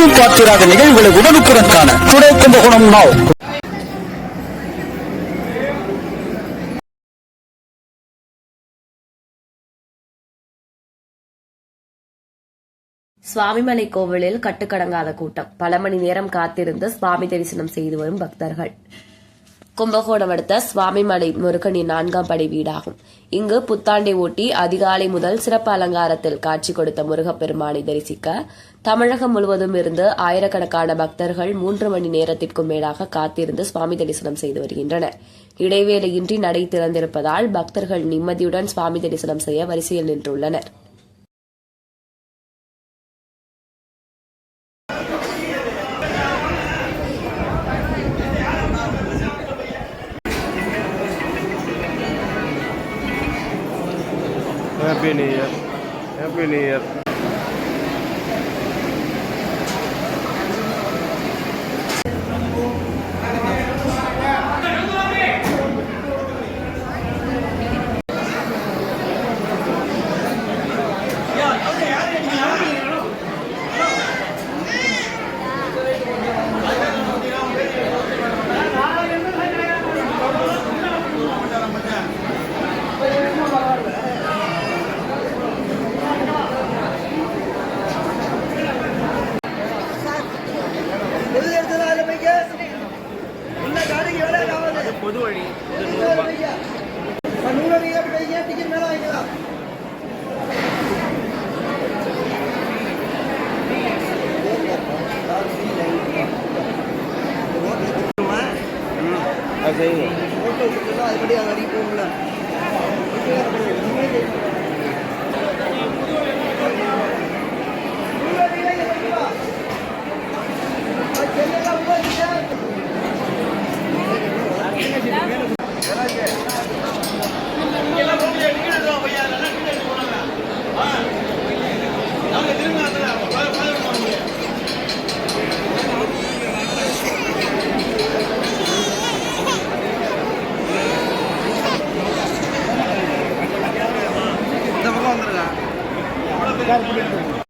எங்கும் பார்த்திராத நிகழ்வுகளை உடனுக்குடன் காண டுடே கும்பகோணம் நாவ். சுவாமிமலை கோவிலில் கட்டுக்கடங்காத கூட்டம். பல மணி நேரம் காத்திருந்து சுவாமி தரிசனம் செய்து வரும் பக்தர்கள். கும்பகோணம் அடுத்த சுவாமிமலை முருகனின் 4ஆம் படை வீடாகும். இங்கு புத்தாண்டை ஒட்டி அதிகாலை முதல் சிறப்பு அலங்காரத்தில் காட்சி கொடுத்த முருகப்பெருமானை தரிசிக்க தமிழகம் முழுவதும் இருந்து ஆயிரக்கணக்கான பக்தர்கள் 3 மணி நேரத்திற்கும் மேலாக காத்திருந்து சுவாமி தரிசனம் செய்து வருகின்றனர். இடைவேளையின்றி நடை திறந்திருப்பதால் பக்தர்கள் நிம்மதியுடன் சுவாமி தரிசனம் செய்ய வரிசையில் நின்றுள்ளனர். Happy New Year. Happy New Year. பொது வழி அதுபடி அங்கே அடி போகல. இந்த பக்கம் வந்துருங்க.